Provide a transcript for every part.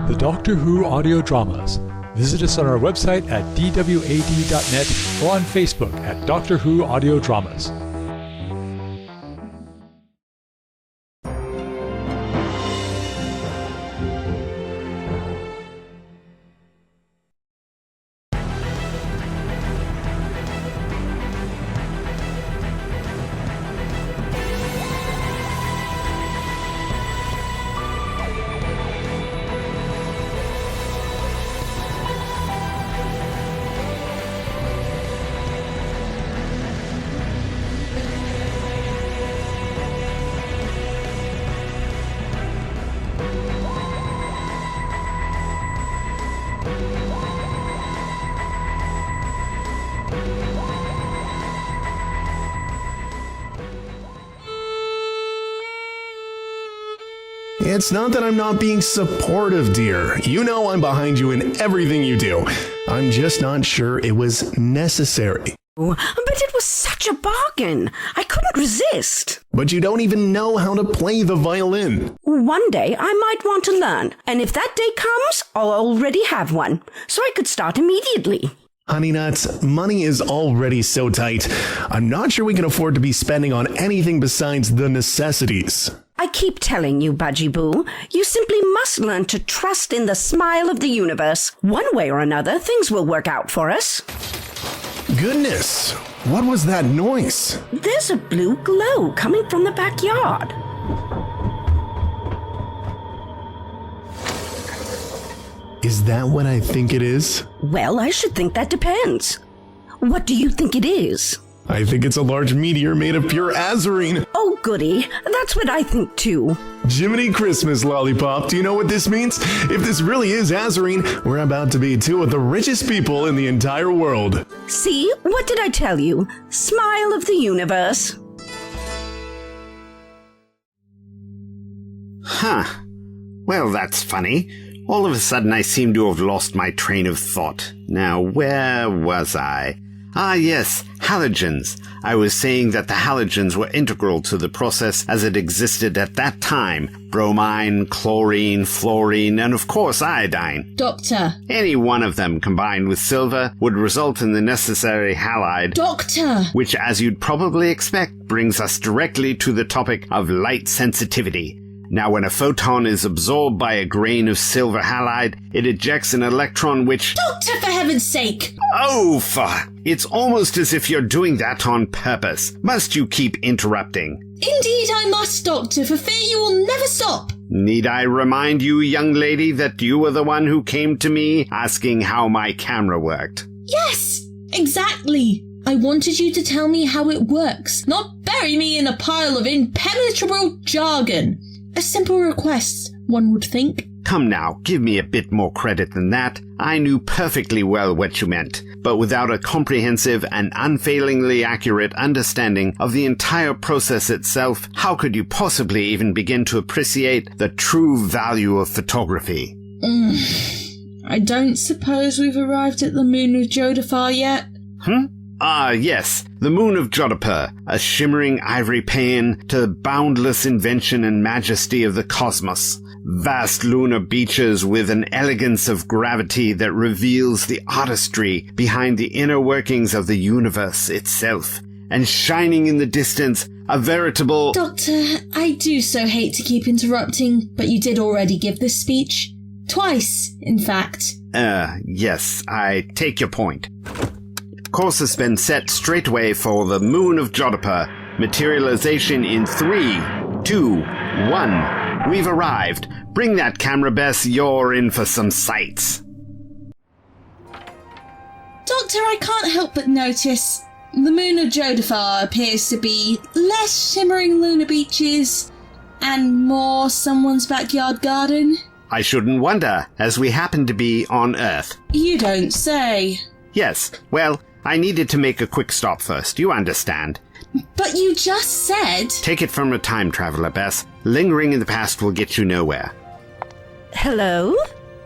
the Doctor Who audio dramas. Visit us on our website at dwad.net or on Facebook at Doctor Who Audio Dramas. It's not that I'm not being supportive, dear. You know I'm behind you in everything you do. I'm just not sure it was necessary. But it was such a bargain. I couldn't resist. But you don't even know how to play the violin. One day I might want to learn, and if that day comes, I'll already have one, so I could start immediately. Honey Nuts, money is already so tight. I'm not sure we can afford to be spending on anything besides the necessities. I keep telling you, Budgie Boo, you simply must learn to trust in the smile of the universe. One way or another, things will work out for us. Goodness, what was that noise? There's a blue glow coming from the backyard. Is that what I think it is? Well, I should think that depends. What do you think it is? I think it's a large meteor made of pure Azurine. Oh, goody. That's what I think, too. Jiminy Christmas, Lollipop. Do you know what this means? If this really is Azurine, we're about to be two of the richest people in the entire world. See? What did I tell you? Smile of the universe. Huh. Well, that's funny. All of a sudden I seem to have lost my train of thought. Now, where was I? Ah, yes, halogens. I was saying that the halogens were integral to the process as it existed at that time. Bromine, chlorine, fluorine, and of course iodine. Doctor. Any one of them combined with silver would result in the necessary halide. Doctor. Which, as you'd probably expect, brings us directly to the topic of light sensitivity. Now, when a photon is absorbed by a grain of silver halide, it ejects an electron which... Doctor, for heaven's sake! Oh, it's almost as if you're doing that on purpose. Must you keep interrupting? Indeed I must, Doctor, for fear you will never stop. Need I remind you, young lady, that you were the one who came to me asking how my camera worked? Yes, exactly. I wanted you to tell me how it works, not bury me in a pile of impenetrable jargon. A simple request, one would think. Come now, give me a bit more credit than that. I knew perfectly well what you meant, but without a comprehensive and unfailingly accurate understanding of the entire process itself, how could you possibly even begin to appreciate the true value of photography? I don't suppose we've arrived at the moon of Jodafar yet? Ah, yes, the moon of Jodapur, a shimmering ivory paean to the boundless invention and majesty of the cosmos. Vast lunar beaches with an elegance of gravity that reveals the artistry behind the inner workings of the universe itself. And shining in the distance, a veritable... Doctor, I do so hate to keep interrupting, but you did already give this speech. Twice, in fact. Yes, I take your point. Course has been set straight away for the moon of Jodapur. Materialization in 3, 2, 1. We've arrived. Bring that camera, Bess. You're in for some sights. Doctor, I can't help but notice the moon of Jodafar appears to be less shimmering lunar beaches and more someone's backyard garden. I shouldn't wonder, as we happen to be on Earth. You don't say. Yes, well, I needed to make a quick stop first, you understand. But you just said... Take it from a time traveler, Bess. Lingering in the past will get you nowhere. Hello?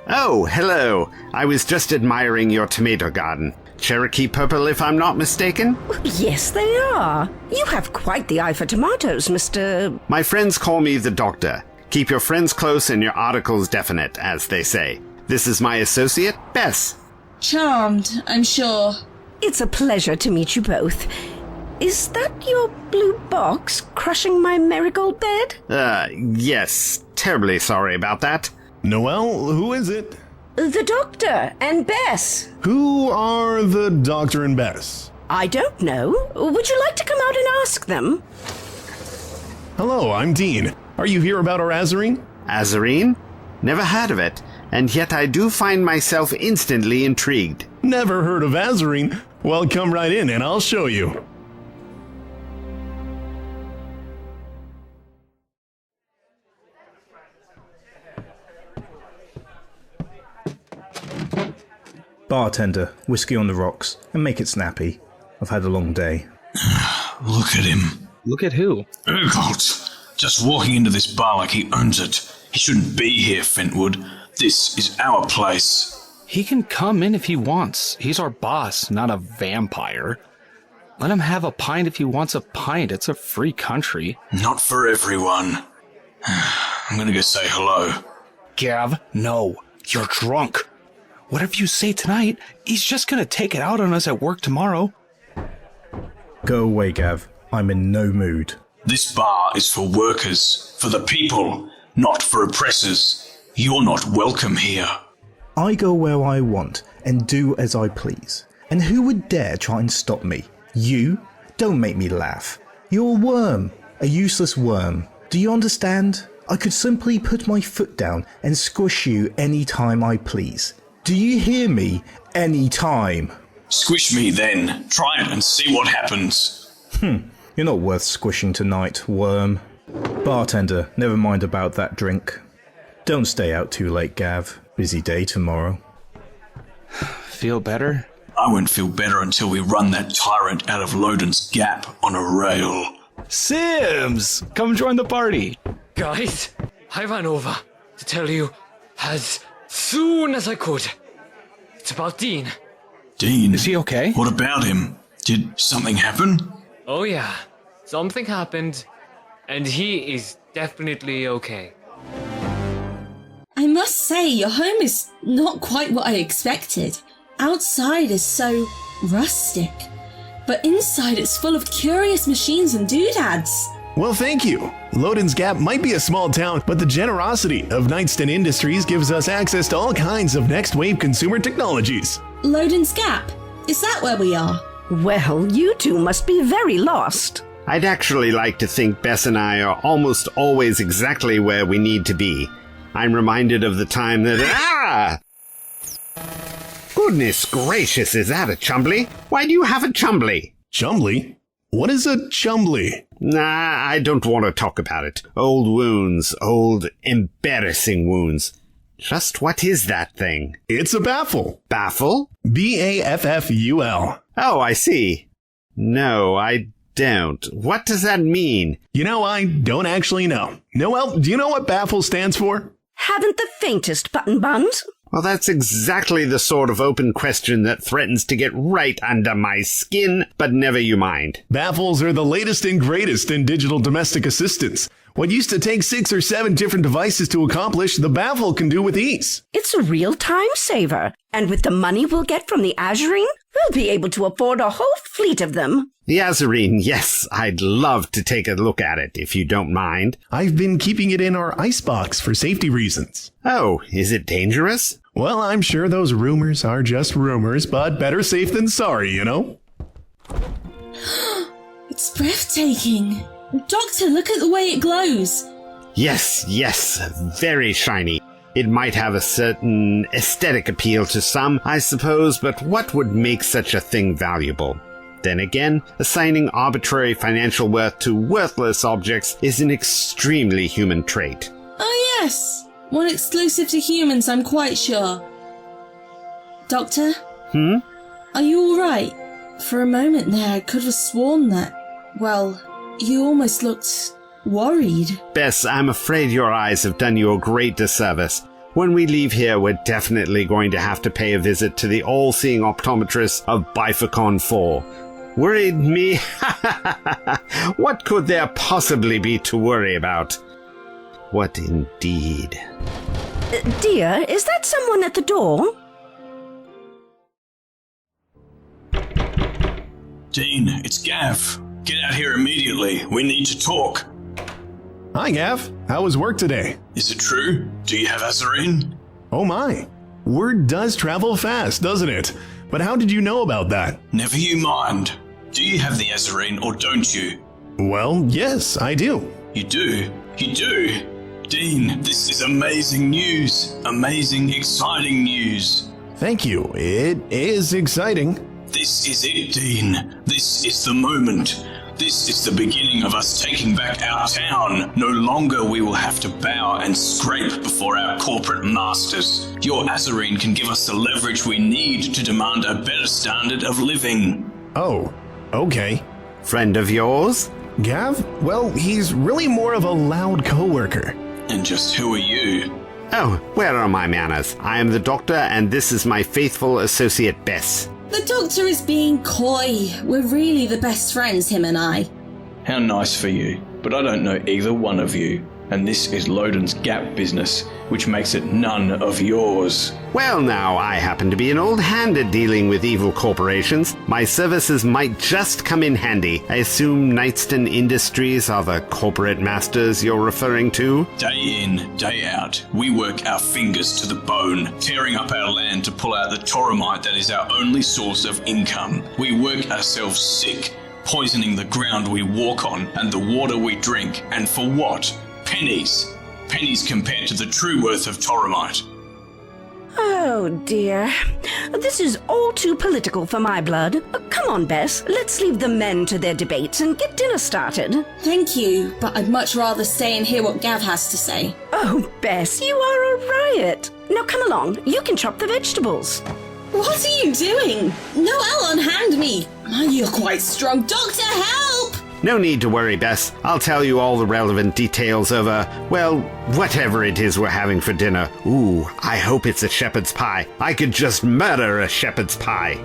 Oh, hello. I was just admiring your tomato garden. Cherokee purple, if I'm not mistaken? Yes, they are. You have quite the eye for tomatoes, Mr... My friends call me the doctor. Keep your friends close and your articles definite, as they say. This is my associate, Bess. Charmed, I'm sure. It's a pleasure to meet you both. Is that your blue box crushing my marigold bed? Yes. Terribly sorry about that. Noelle, who is it? The doctor and Bess. Who are the Doctor and Bess? I don't know. Would you like to come out and ask them? Hello, I'm Dean. Are you here about our Azurine? Azurine? Never heard of it, and yet I do find myself instantly intrigued. Never heard of Azurine? Well, come right in and I'll show you. Bartender, whiskey on the rocks, and make it snappy. I've had a long day. Look at him. Look at who? Urgot. Just walking into this bar like he owns it. He shouldn't be here, Fentwood. This is our place. He can come in if he wants. He's our boss, not a vampire. Let him have a pint if he wants a pint. It's a free country. Not for everyone. I'm gonna go say hello. Gav, no. You're drunk. Whatever you say tonight, he's just gonna take it out on us at work tomorrow. Go away, Gav. I'm in no mood. This bar is for workers, for the people, not for oppressors. You're not welcome here. I go where I want and do as I please. And who would dare try and stop me? You? Don't make me laugh. You're a worm. A useless worm. Do you understand? I could simply put my foot down and squish you any time I please. Do you hear me? Any time. Squish me then. Try it and see what happens. You're not worth squishing tonight, worm. Bartender, never mind about that drink. Don't stay out too late, Gav. Busy day tomorrow. Feel better? I won't feel better until we run that tyrant out of Loden's Gap on a rail. Sims! Come join the party. Guys, I ran over to tell you as soon as I could. It's about Dean. Dean? Is he okay? What about him? Did something happen? Oh yeah, something happened, and he is definitely okay. I must say, your home is not quite what I expected. Outside is so rustic, but inside it's full of curious machines and doodads. Well, thank you. Loden's Gap might be a small town, but the generosity of Nightston Industries gives us access to all kinds of next-wave consumer technologies. Loden's Gap? Is that where we are? Well, you two must be very lost. I'd actually like to think Bess and I are almost always exactly where we need to be. I'm reminded of the time that... Goodness gracious, is that a chumbly? Why do you have a chumbly? Chumbly? What is a chumbly? Nah, I don't want to talk about it. Old wounds, old embarrassing wounds. Just what is that thing? It's a baffle. Baffle? Bafful. Oh, I see. No, I don't. What does that mean? You know, I don't actually know. Noelle, do you know what baffle stands for? Haven't the faintest button buns. Well, that's exactly the sort of open question that threatens to get right under my skin, but never you mind. Baffles are the latest and greatest in digital domestic assistants. What used to take 6 or 7 different devices to accomplish, the baffle can do with ease. It's a real time saver. And with the money we'll get from the Azurine, we'll be able to afford a whole fleet of them. The Azurine, yes, I'd love to take a look at it, if you don't mind. I've been keeping it in our icebox for safety reasons. Oh, is it dangerous? Well, I'm sure those rumors are just rumors, but better safe than sorry, you know? It's breathtaking. Doctor, look at the way it glows. Yes, very shiny. It might have a certain aesthetic appeal to some, I suppose, but what would make such a thing valuable? Then again, assigning arbitrary financial worth to worthless objects is an extremely human trait. Oh yes, one exclusive to humans, I'm quite sure. Doctor? Are you alright? For a moment there, I could have sworn that, well, you almost looked worried. Bess, I'm afraid your eyes have done you a great disservice. When we leave here, we're definitely going to have to pay a visit to the all-seeing optometrist of Bifacon 4. Worried me? What could there possibly be to worry about? What indeed? Dear, is that someone at the door? Dean, it's Gav. Get out here immediately. We need to talk. Hi, Gav. How was work today? Is it true? Do you have Azurine? Oh my. Word does travel fast, doesn't it? But how did you know about that? Never you mind. Do you have the Azurine or don't you? Well, yes, I do. You do? You do? Dean, this is amazing news. Amazing, exciting news. Thank you. It is exciting. This is it, Dean. This is the moment. This is the beginning of us taking back our town. No longer we will have to bow and scrape before our corporate masters. Your Azurine can give us the leverage we need to demand a better standard of living. Oh, okay. Friend of yours? Gav? Well, he's really more of a loud coworker. And just who are you? Oh, where are my manners? I am the doctor, and this is my faithful associate Bess. The doctor is being coy. We're really the best friends, him and I. How nice for you, but I don't know either one of you. And this is Loden's Gap business, which makes it none of yours. Well now, I happen to be an old hand at dealing with evil corporations. My services might just come in handy. I assume Nightston Industries are the corporate masters you're referring to? Day in, day out, we work our fingers to the bone, tearing up our land to pull out the Toromite that is our only source of income. We work ourselves sick, poisoning the ground we walk on and the water we drink, and for what? Pennies. Pennies compared to the true worth of Toromite. Oh, dear. This is all too political for my blood. Come on, Bess. Let's leave the men to their debates and get dinner started. Thank you, but I'd much rather stay and hear what Gav has to say. Oh, Bess, you are a riot. Now come along. You can chop the vegetables. What are you doing? Noelle, unhand me. You're quite strong. Doctor, help! No need to worry, Bess. I'll tell you all the relevant details over, well, whatever it is we're having for dinner. Ooh, I hope it's a shepherd's pie. I could just murder a shepherd's pie.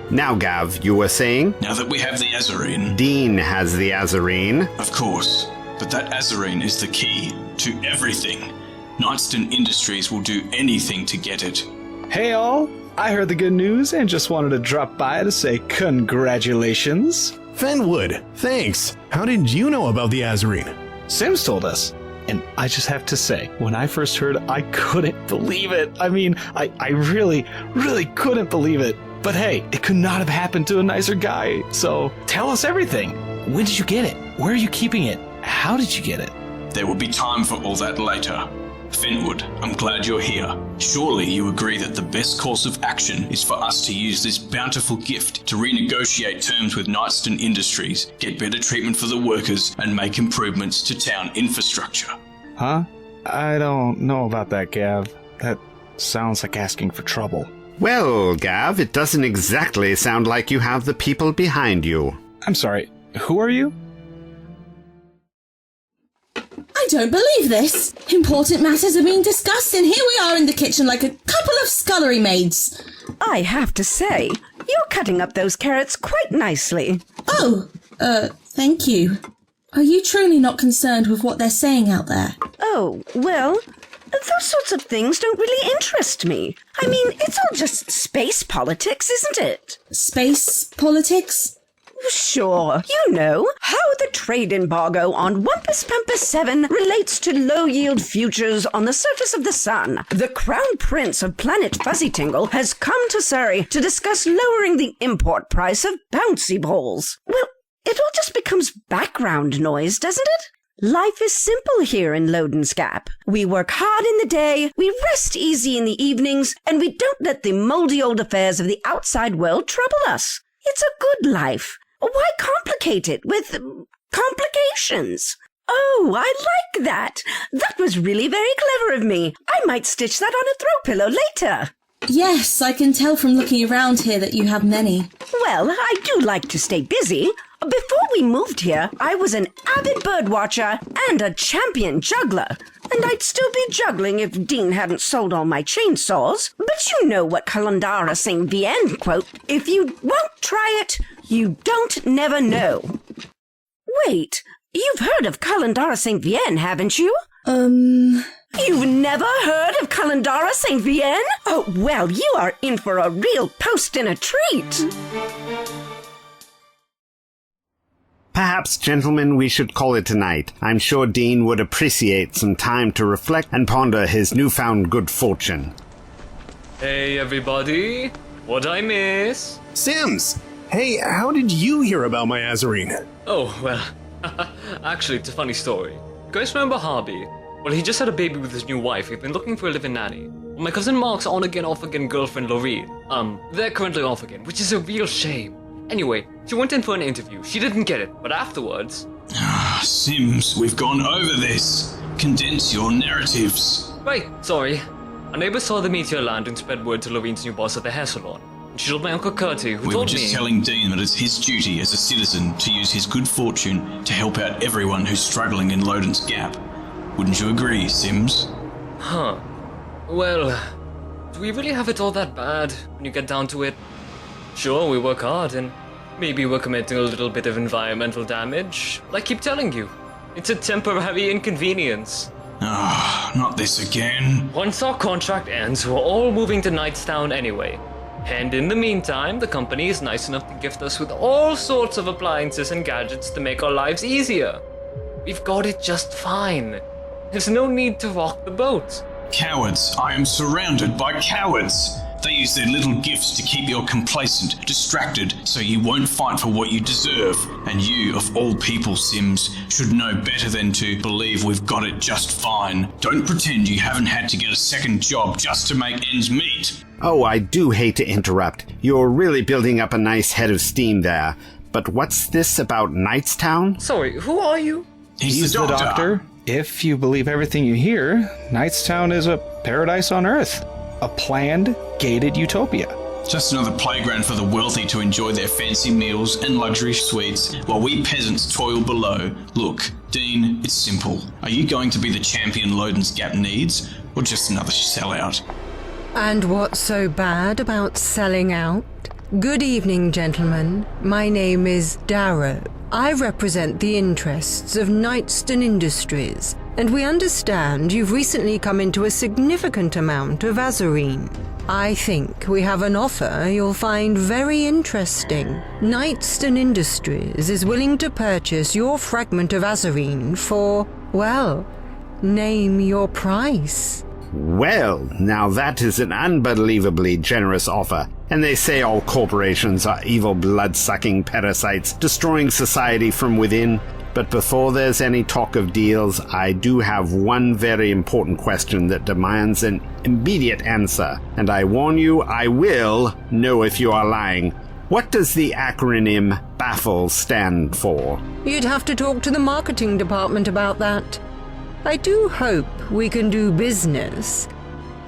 Now, Gav, you were saying? Now that we have the Azurine. Dean has the Azurine. Of course, but that Azurine is the key to everything. Nightston Industries will do anything to get it. Hey all, I heard the good news and just wanted to drop by to say congratulations. Fenwood, thanks. How did you know about the Azurine? Sims told us. And I just have to say, when I first heard, I couldn't believe it. I mean, I really, really couldn't believe it. But hey, it could not have happened to a nicer guy. So tell us everything. When did you get it? Where are you keeping it? How did you get it? There will be time for all that later. Fenwood, I'm glad you're here. Surely you agree that the best course of action is for us to use this bountiful gift to renegotiate terms with Nightston Industries, get better treatment for the workers, and make improvements to town infrastructure. Huh? I don't know about that, Gav. That sounds like asking for trouble. Well, Gav, it doesn't exactly sound like you have the people behind you. I'm sorry, who are you? I don't believe this. Important matters are being discussed, and here we are in the kitchen like a couple of scullery maids. I have to say, you're cutting up those carrots quite nicely. Oh, thank you. Are you truly not concerned with what they're saying out there? Oh, well, those sorts of things don't really interest me. I mean, it's all just space politics, isn't it? Space politics? Sure. You know, how the trade embargo on Wumpus Pumpus 7 relates to low-yield futures on the surface of the sun. The Crown Prince of Planet Fuzzy Tingle has come to Surrey to discuss lowering the import price of bouncy balls. Well, it all just becomes background noise, doesn't it? Life is simple here in Loden's Gap. We work hard in the day, we rest easy in the evenings, and we don't let the moldy old affairs of the outside world trouble us. It's a good life. Why complicate it with complications? Oh, I like that. That was really very clever of me. I might stitch that on a throw pillow later. Yes, I can tell from looking around here that you have many. Well, I do like to stay busy. Before we moved here, I was an avid birdwatcher and a champion juggler. And I'd still be juggling if Dean hadn't sold all my chainsaws. But you know what Kalandara St. Vienne quote, if you won't try it, you don't never know. Wait, you've heard of Kalandara St. Vienne, haven't you? You've never heard of Calandara St. Vienne? Oh, well, you are in for a real post-dinner treat. Perhaps, gentlemen, we should call it a night. I'm sure Dean would appreciate some time to reflect and ponder his newfound good fortune. Hey, everybody. What'd I miss? Sims! Hey, how did you hear about my Azurine? Oh, well, actually, it's a funny story. You guys remember Harvey? Well, he just had a baby with his new wife. He'd been looking for a live-in nanny. Well, my cousin Mark's on-again, off-again girlfriend, Lorene. They're currently off again, which is a real shame. Anyway, she went in for an interview. She didn't get it, but afterwards... Sims, we've gone over this. Condense your narratives. Right, sorry. A neighbor saw the meteor land and spread word to Lorene's new boss at the hair salon. And she told my Uncle Curtie, who We were told just me... telling Dean that it's his duty as a citizen to use his good fortune to help out everyone who's struggling in Loden's Gap. Wouldn't you agree, Sims? Huh. Well, do we really have it all that bad when you get down to it? Sure, we work hard and maybe we're committing a little bit of environmental damage. But I keep telling you, it's a temporary inconvenience. Not this again. Once our contract ends, we're all moving to Knightstown anyway. And in the meantime, the company is nice enough to gift us with all sorts of appliances and gadgets to make our lives easier. We've got it just fine. There's no need to rock the boat. Cowards. I am surrounded by cowards. They use their little gifts to keep you complacent, distracted, so you won't fight for what you deserve. And you, of all people, Sims, should know better than to believe we've got it just fine. Don't pretend you haven't had to get a second job just to make ends meet. Oh, I do hate to interrupt. You're really building up a nice head of steam there. But what's this about Knightstown? Sorry, who are you? He's the doctor. If you believe everything you hear, Knightstown is a paradise on Earth. A planned, gated utopia. Just another playground for the wealthy to enjoy their fancy meals and luxury suites, while we peasants toil below. Look, Dean, it's simple. Are you going to be the champion Loden's Gap needs, or just another sellout? And what's so bad about selling out? Good evening, gentlemen. My name is Darrow. I represent the interests of Knightston Industries, and we understand you've recently come into a significant amount of Azurine. I think we have an offer you'll find very interesting. Knightston Industries is willing to purchase your fragment of Azurine for, well, name your price. Well, now that is an unbelievably generous offer. And they say all corporations are evil blood-sucking parasites, destroying society from within. But before there's any talk of deals, I do have one very important question that demands an immediate answer. And I warn you, I will know if you are lying. What does the acronym BAFFLE stand for? You'd have to talk to the marketing department about that. I do hope we can do business.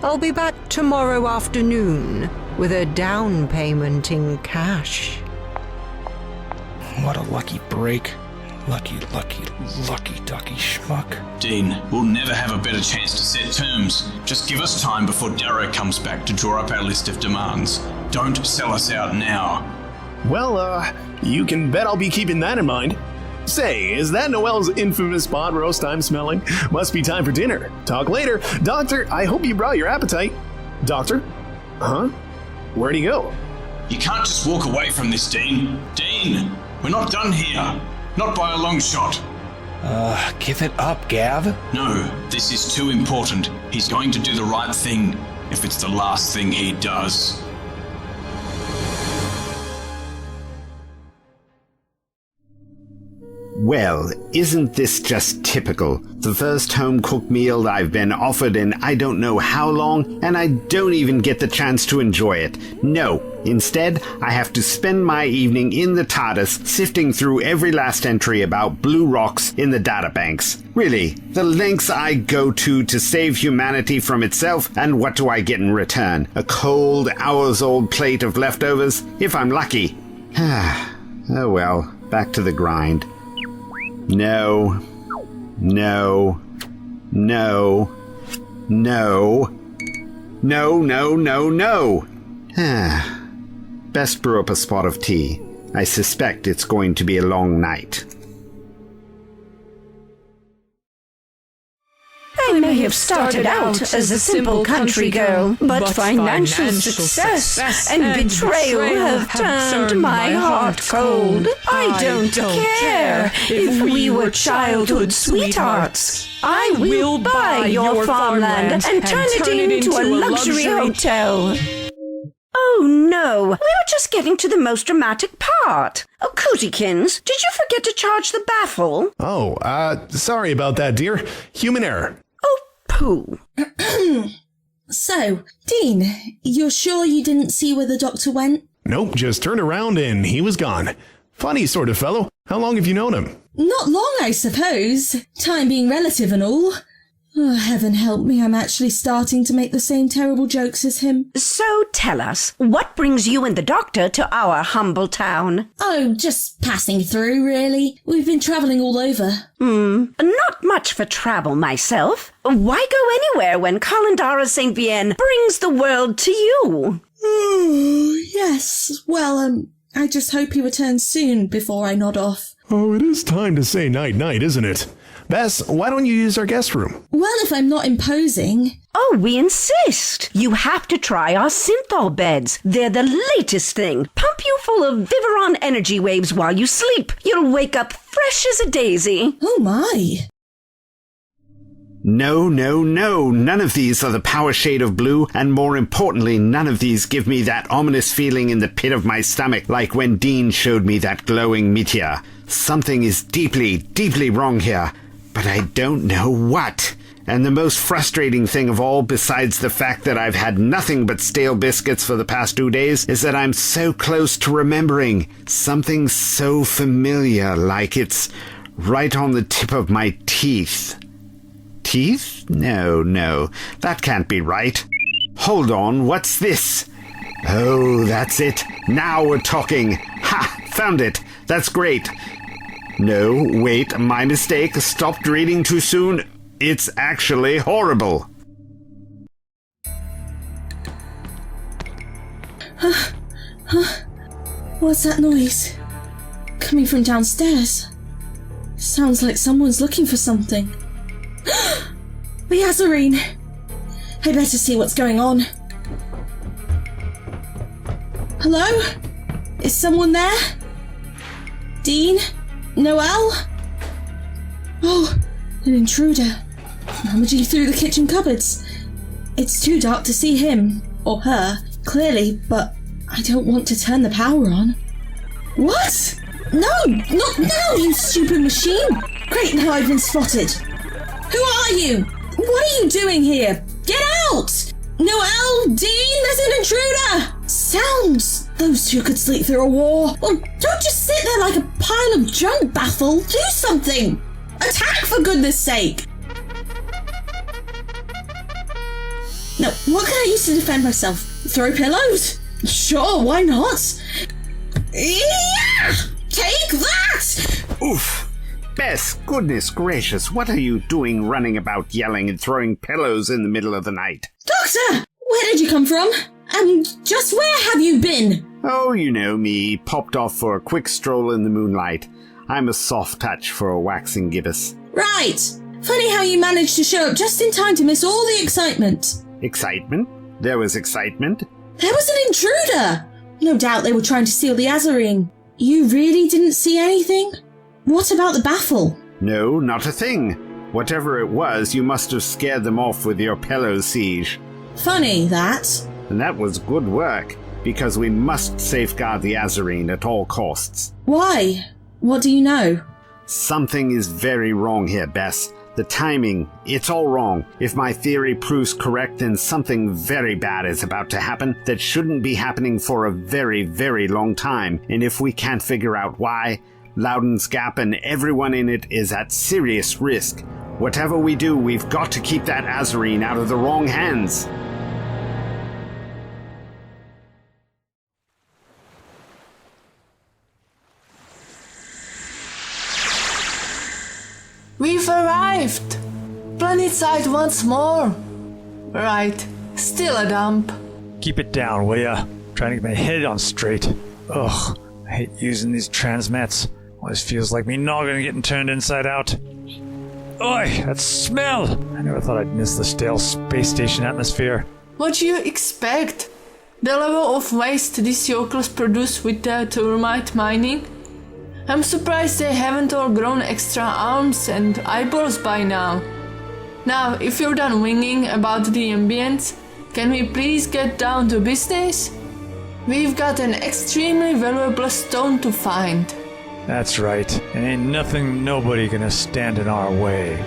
I'll be back tomorrow afternoon with a down payment in cash. What a lucky break. Lucky ducky schmuck. Dean, we'll never have a better chance to set terms. Just give us time before Darrow comes back to draw up our list of demands. Don't sell us out now. Well, you can bet I'll be keeping that in mind. Say, is that Noelle's infamous pot roast I'm smelling? Must be time for dinner. Talk later. Doctor, I hope you brought your appetite. Doctor? Huh? Where'd he go? You can't just walk away from this, Dean. Dean, we're not done here. Not by a long shot. Give it up, Gav. No, this is too important. He's going to do the right thing, if it's the last thing he does. Well, isn't this just typical? The first home-cooked meal I've been offered in I don't know how long, and I don't even get the chance to enjoy it. No, instead, I have to spend my evening in the TARDIS sifting through every last entry about blue rocks in the databanks. Really, the lengths I go to save humanity from itself, and what do I get in return? A cold, hours-old plate of leftovers? If I'm lucky. Oh well, back to the grind. No. No. No. No. No, no, no, no. Best brew up a spot of tea. I suspect it's going to be a long night. may have started out as a simple country girl, but financial success and betrayal have turned my heart cold. I don't care if we were childhood sweethearts. I will buy your farmland and turn it into a luxury hotel. Oh no, we were just getting to the most dramatic part. Oh, Cootiekins, did you forget to charge the baffle? Oh, sorry about that, dear. Human error. Oh, pooh. So, Dean, you're sure you didn't see where the doctor went? Nope, just turned around and he was gone. Funny sort of fellow. How long have you known him? Not long, I suppose. Time being relative and all. Oh, heaven help me, I'm actually starting to make the same terrible jokes as him. So tell us, what brings you and the doctor to our humble town? Oh, just passing through, really. We've been travelling all over. Not much for travel myself. Why go anywhere when Kalendara St. Vienne brings the world to you? Oh, yes. Well, I just hope he returns soon before I nod off. Oh, it is time to say night-night, isn't it? Bess, why don't you use our guest room? Well, if I'm not imposing. Oh, we insist. You have to try our synthol beds. They're the latest thing. Pump you full of Viveron energy waves while you sleep. You'll wake up fresh as a daisy. Oh, my. No, no, no. None of these are the power shade of blue, and more importantly, none of these give me that ominous feeling in the pit of my stomach like when Dean showed me that glowing meteor. Something is deeply, deeply wrong here, but I don't know what. And the most frustrating thing of all, besides the fact that I've had nothing but stale biscuits for the past 2 days, is that I'm so close to remembering something so familiar, like it's right on the tip of my teeth. Teeth? No, that can't be right. Hold on, what's this? Oh, that's it. Now we're talking. Ha! Found it. That's great. No, wait, my mistake. Stopped reading too soon. It's actually horrible. What's that noise? Coming from downstairs. Sounds like someone's looking for something. The Azurine! I better see what's going on. Hello? Is someone there? Dean? Noelle? Oh, an intruder. Rummaging through the kitchen cupboards. It's too dark to see him, or her, clearly, but I don't want to turn the power on. What? No, not now, you stupid machine! Great, now I've been spotted. Who are you? What are you doing here? Get out! Noelle, Dean, there's an intruder! Sounds. Those two could sleep through a war. Well, don't just sit there like a pile of junk, Baffle. Do something! Attack, for goodness sake! Now, what can I use to defend myself? Throw pillows? Sure, why not? Yeah! Take that! Oof. Bess, goodness gracious, what are you doing running about yelling and throwing pillows in the middle of the night? Doctor! Where did you come from? And just where have you been? Oh, you know me, popped off for a quick stroll in the moonlight. I'm a soft touch for a waxing gibbous. Right. Funny how you managed to show up just in time to miss all the excitement. Excitement? There was excitement. There was an intruder! No doubt they were trying to steal the Azurine. You really didn't see anything? What about the baffle? No, not a thing. Whatever it was, you must have scared them off with your pillow siege. Funny, that. And that was good work, because we must safeguard the Azurine at all costs. Why? What do you know? Something is very wrong here, Bess. The timing, it's all wrong. If my theory proves correct, then something very bad is about to happen that shouldn't be happening for a very, very long time. And if we can't figure out why, Loudon's Gap and everyone in it is at serious risk. Whatever we do, we've got to keep that Azurine out of the wrong hands. We've arrived! Planetside once more! Right, still a dump. Keep it down, will ya? Trying to get my head on straight. Ugh, I hate using these transmats. Always feels like me noggin getting turned inside out. Oi, that smell! I never thought I'd miss the stale space station atmosphere. What do you expect? The level of waste these yokels produce with their termite mining? I'm surprised they haven't all grown extra arms and eyeballs by now. Now, if you're done winging about the ambience, can we please get down to business? We've got an extremely valuable stone to find. That's right. And ain't nothing nobody gonna stand in our way.